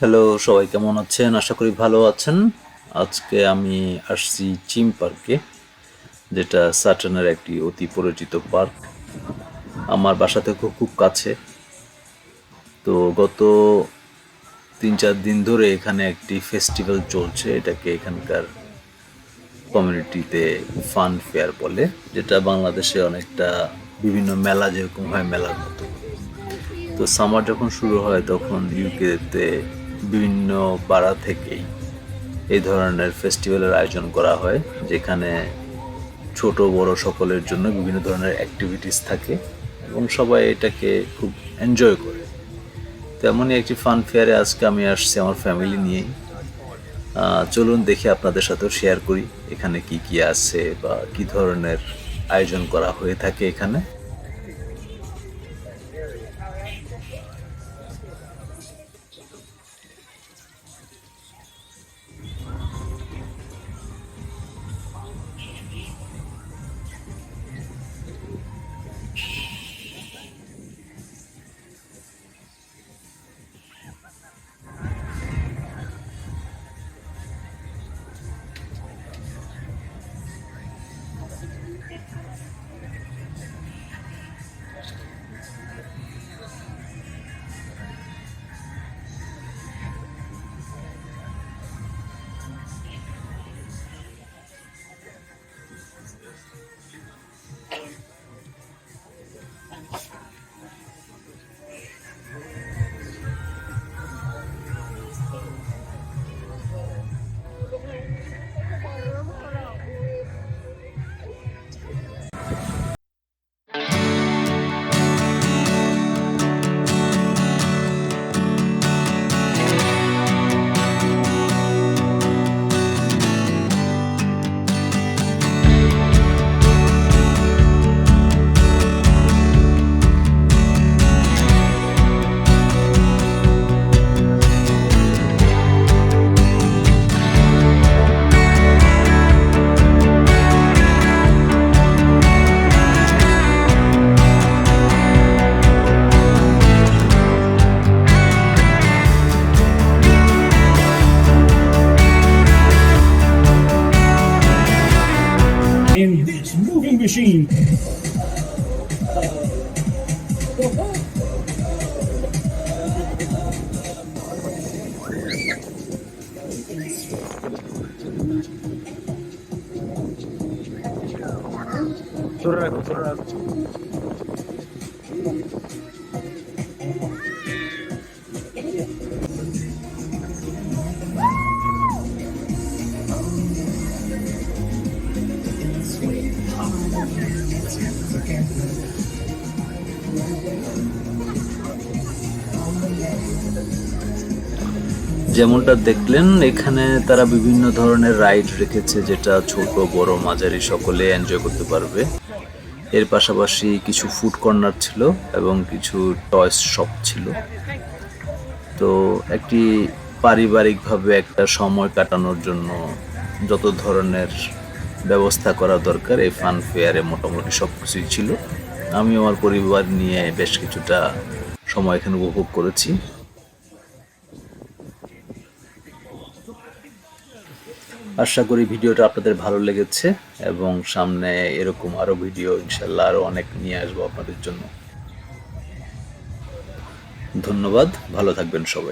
Hello, সবাই কেমন আছেন? আশা করি ভালো আছেন। আজকে আমি আসছি চিম পার্কে, যেটা সাটনের একটি অতি পরিচিত পার্ক। আমার বাসা থেকে খুব কাছে। তো গত ৩-৪ দিন ধরে এখানে একটি ফেস্টিভ্যাল চলছে। এটাকে এখানকার কমিউনিটিতে ফান ফেয়ার বলে, যেটা বাংলাদেশে অনেকটা বিভিন্ন মেলা যেরকম হয় মেলার মতো। তো সামার যখন শুরু হয় তখন ইউকেতে বিভিন্ন পাড়া থেকেই এই ধরনের ফেস্টিভ্যালের আয়োজন করা হয়, যেখানে ছোট বড় সকলের জন্য বিভিন্ন ধরনের অ্যাক্টিভিটিস থাকে এবং সবাই এটাকে খুব এনজয় করে। তেমনই একটি ফান ফেয়ারে আজকে আমি আসছি আমার ফ্যামিলি নিয়েই। চলুন দেখি আপনাদের সাথেও শেয়ার করি এখানে কি কি আছে বা কি ধরনের আয়োজন করা হয়ে থাকে এখানে। In this moving machine. যেমনটা দেখলেন, এখানে তারা বিভিন্ন ধরনের রাইড রেখেছে, যেটা ছোট বড় মাঝারি সকলে এনজয় করতে পারবে। এর পাশাপাশি কিছু ফুড কর্নার ছিল এবং কিছু টয়স শপ ছিল। তো একটি পারিবারিকভাবে একটা সময় কাটানোর জন্য যত ধরনের ব্যবস্থা করা দরকার এই ফান ফেয়ারে মোটামুটি সব কিছুই ছিল। আমি আমার পরিবার নিয়ে বেশ কিছুটা সময় এখানে উপভোগ করেছি। আশা করি ভিডিওটা আপনাদের ভালো লেগেছে এবং সামনে এরকম আরও ভিডিও ইনশাল্লাহ আরও অনেক নিয়ে আসবো আপনাদের জন্য। ধন্যবাদ, ভালো থাকবেন সবাই।